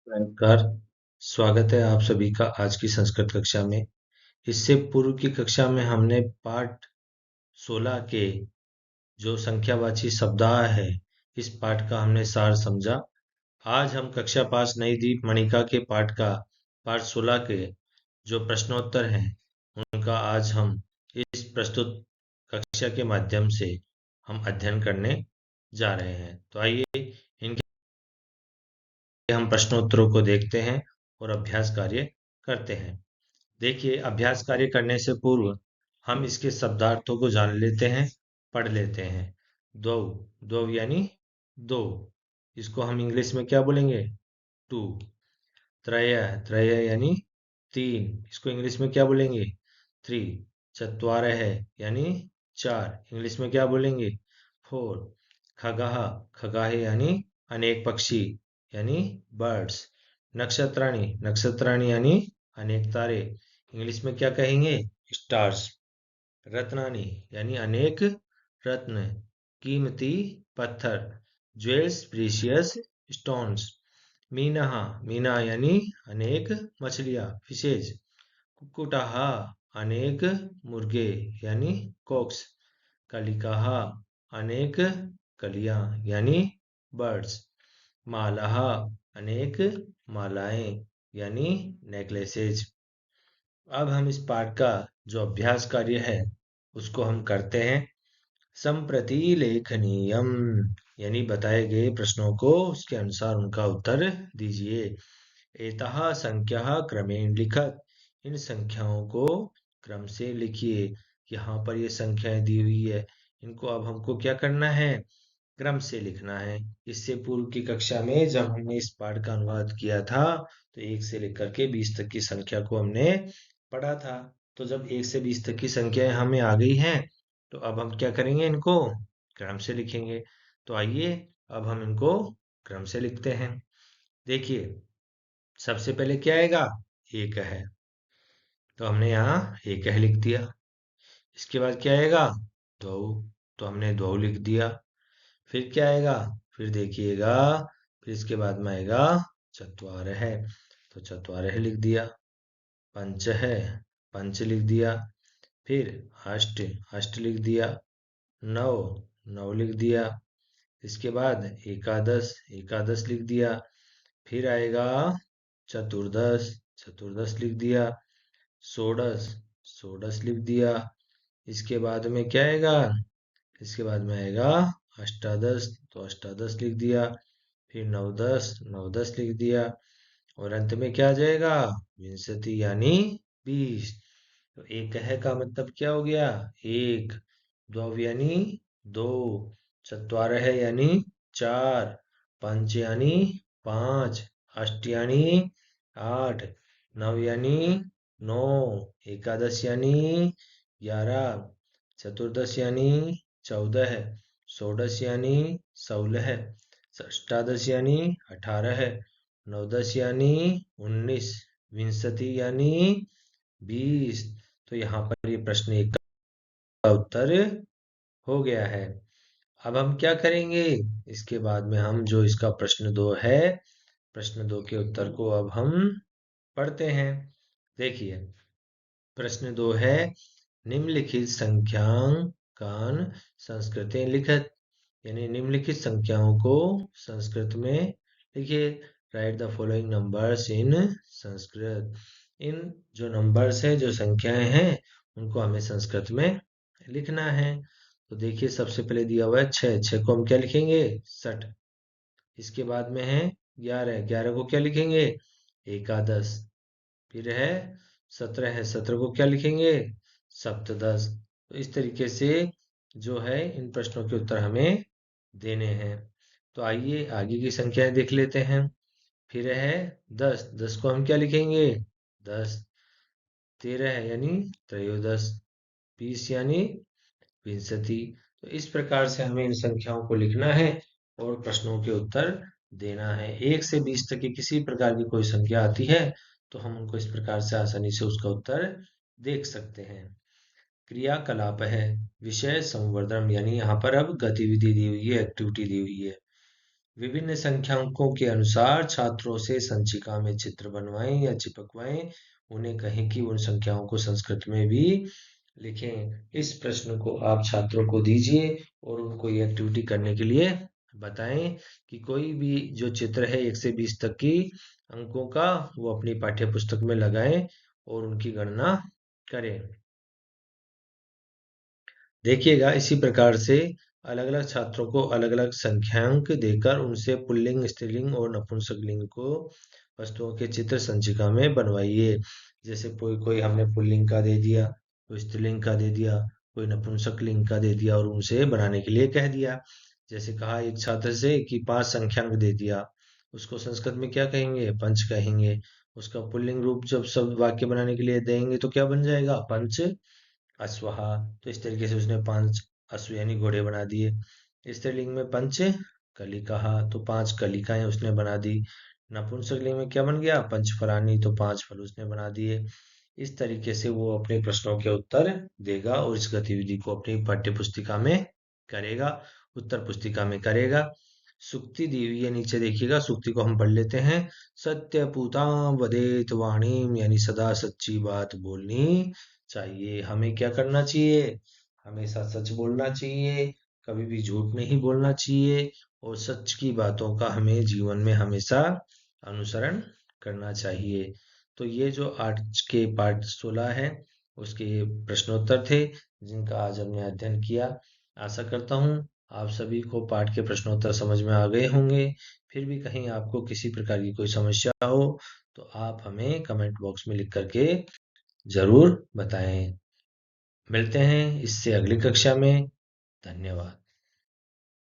नमस्कार। स्वागत है आप सभी का आज की संस्कृत कक्षा में। इससे पूर्व की कक्षा में हमने पाठ 16 के जो संख्यावाची शब्दाह है, इस पाठ का हमने सार समझा। आज हम कक्षा 5 नई दीप मणिका के पाठ 16 के जो प्रश्नोत्तर हैं, उनका आज हम इस प्रस्तुत कक्षा के माध्यम से हम अध्ययन करने जा रहे हैं। तो आइए इनके हम प्रश्नोत्तरों को देखते हैं और अभ्यास कार्य करते हैं। देखिए, अभ्यास कार्य करने से पूर्व हम इसके शब्दार्थों को जान लेते हैं, पढ़ लेते हैं। द्वौ, द्वौ यानी दो, इसको हम इंग्लिश में क्या बोलेंगे? टू। त्रय, त्रय यानी तीन, इसको इंग्लिश में क्या बोलेंगे? थ्री। चत्वारः यानी चार, इंग्लिश में क्या बोलेंगे? फोर। खगः, खगाः यानी अनेक पक्षी यानी बर्ड्स। नक्षत्राणि, नक्षत्राणि यानी अनेक तारे, इंग्लिश में क्या कहेंगे? स्टार्स। रत्नानि यानी अनेक रत्न, कीमती पत्थर, ज्वेल्स प्रीशियस स्टोन्स। मीनः, मीना यानी अनेक मछलियां, फिशेज। कुक्कुटः अनेक मुर्गे यानी कॉक्स। कलिकाः अनेक कलियां यानी बर्ड्स। मालाः अनेक मालाएं यानी नेकलेसेज। अब हम इस पाठ का जो अभ्यास कार्य है उसको हम करते हैं। संप्रति लेखनीयम यानी बताए गए प्रश्नों को उसके अनुसार उनका उत्तर दीजिए। एतः संख्याः क्रमेण लिखत, इन संख्याओं को क्रम से लिखिए। यहाँ पर ये संख्याएं दी हुई है, इनको अब हमको क्या करना है? क्रम से लिखना है। इससे पूर्व की कक्षा में जब हमने इस पाठ का अनुवाद किया था, तो 1 से लेकर के 20 तक की संख्या को हमने पढ़ा था। तो जब 1 से 20 तक की संख्याएं हमें आ गई हैं, तो अब हम क्या करेंगे? इनको क्रम से लिखेंगे। तो आइए अब हम इनको क्रम से लिखते हैं। देखिए, सबसे पहले क्या आएगा? एक है, तो हमने यहाँ एक है लिख दिया। इसके बाद क्या आएगा? दो, तो हमने दो लिख दिया। फिर क्या आएगा? फिर देखिएगा, फिर इसके बाद में आएगा चत्वार है, तो चत्वार है लिख दिया। पंच है, पंच लिख दिया। फिर अष्ट, अष्ट लिख दिया। नव, नव लिख दिया। इसके बाद एकादश, एकादश लिख दिया। फिर आएगा चतुर्दश, चतुर्दश लिख दिया। षोडश, षोडश लिख दिया। इसके बाद में क्या आएगा? इसके बाद में आएगा अष्टादश, तो अष्टादश लिख दिया। फिर नवदश, नवदश लिख दिया। और अंत में क्या आ जाएगा? विंशति यानी 20। तो एक है का मतलब क्या हो गया? एक। द्वौ यानी दो। चत्वार है यानी चार। पंच यानी पांच। अष्ट यानी 8। नव यानी 9। एकादश यानी 11। चतुर्दश यानी 14। षोडश यानी 16। अष्टादश यानी 18। नवदश यानी 19। विंशति यानी 20। तो यहाँ पर ये प्रश्न एक का उत्तर हो गया है। अब हम क्या करेंगे? इसके बाद में हम जो इसका प्रश्न 2 है, प्रश्न 2 के उत्तर को अब हम पढ़ते हैं। देखिए, प्रश्न 2 है, निम्नलिखित संख्यांकान संस्कृते लिखत, यानी निम्नलिखित संख्याओं को संस्कृत में लिखिए। Write the following numbers in Sanskrit. इन जो नंबर्स है, जो संख्याएं हैं, उनको हमें संस्कृत में लिखना है। तो देखिए, सबसे पहले दिया हुआ है 6, 6 को हम क्या लिखेंगे? 60। इसके बाद में है 11, 11 को क्या लिखेंगे? एकादश। फिर है 17 है, 17 को क्या लिखेंगे? सप्तदश। तो इस तरीके से जो है इन प्रश्नों के उत्तर हमें देने हैं। तो आइए आगे की संख्याएं देख लेते हैं। फिर है 10, 10 को हम क्या लिखेंगे? 10। 13 है यानी त्रयोदश। 20 यानी विंशति। तो इस प्रकार से हमें इन संख्याओं को लिखना है और प्रश्नों के उत्तर देना है। 1 से 20 तक की किसी प्रकार की कोई संख्या आती है, तो हम उनको इस प्रकार से आसानी से उसका उत्तर देख सकते हैं। क्रियाकलाप है, विषय संवर्धन, यानी यहाँ पर अब गतिविधि दी हुई है, एक्टिविटी दी हुई है। विभिन्न संख्याकों के अनुसार छात्रों से संचिका में चित्र बनवाएं या चिपकवाएं। उन्हें कहें कि उन संख्याओं को संस्कृत में भी लिखें। इस प्रश्न को आप छात्रों को दीजिए और उनको ये एक्टिविटी करने के लिए बताएं कि कोई भी जो चित्र है 1 से 20 तक की अंकों का वो अपनी पाठ्य पुस्तक में लगाएं और उनकी गणना करें। देखिएगा इसी प्रकार से अलग-अलग छात्रों को अलग-अलग संख्यांक देकर उनसे पुल्लिंग, स्त्रीलिंग और नपुंसकलिंग को वस्तुओं के चित्र संचिका में बनवाइए। जैसे कोई कोई हमने पुल्लिंग का दे दिया, कोई स्त्रीलिंग का दे दिया, कोई नपुंसकलिंग का दे दिया और उनसे बनाने के लिए कह दिया। जैसे कहा एक छात्र से कि 5 संख्यांक दे दिया, उसको संस्कृत में क्या कहेंगे? पंच कहेंगे। उसका पुल्लिंग रूप जब शब्द वाक्य बनाने के लिए देंगे तो क्या बन जाएगा? पंच अश्वहा। तो इस तरीके से उसने 5 अश्व यानी घोड़े बना दिए। स्त्रीलिंग में पंच कलिकाहा, तो 5 कलिकाएं उसने बना दी। नपुंसकलिंग में क्या बन गया? पंच फलानी, तो 5 फल उसने बना दिए। इस तरीके से वो अपने प्रश्नों के उत्तर देगा और इस गतिविधि को अपनी पाठ्य पुस्तिका में करेगा, उत्तर पुस्तिका में करेगा। सुक्ति दी हुई है नीचे, देखिएगा सुक्ति को हम पढ़ लेते हैं। सत्य पूताम वदेत वाणीम, यानी सदा सच्ची बात बोलनी चाहिए। हमें क्या करना चाहिए? हमेशा सच बोलना चाहिए, कभी भी झूठ नहीं बोलना चाहिए और सच की बातों का हमें जीवन में हमेशा अनुसरण करना चाहिए। तो ये जो आज के पाठ 16 है उसके ये प्रश्नोत्तर थे जिनका आज हमने अध्ययन किया। आशा करता हूँ आप सभी को पाठ के प्रश्नोत्तर समझ में आ गए होंगे। फिर भी कहीं आपको किसी प्रकार की कोई समस्या हो तो आप हमें कमेंट बॉक्स में लिख करके जरूर बताएं। मिलते हैं इससे अगली कक्षा में। धन्यवाद।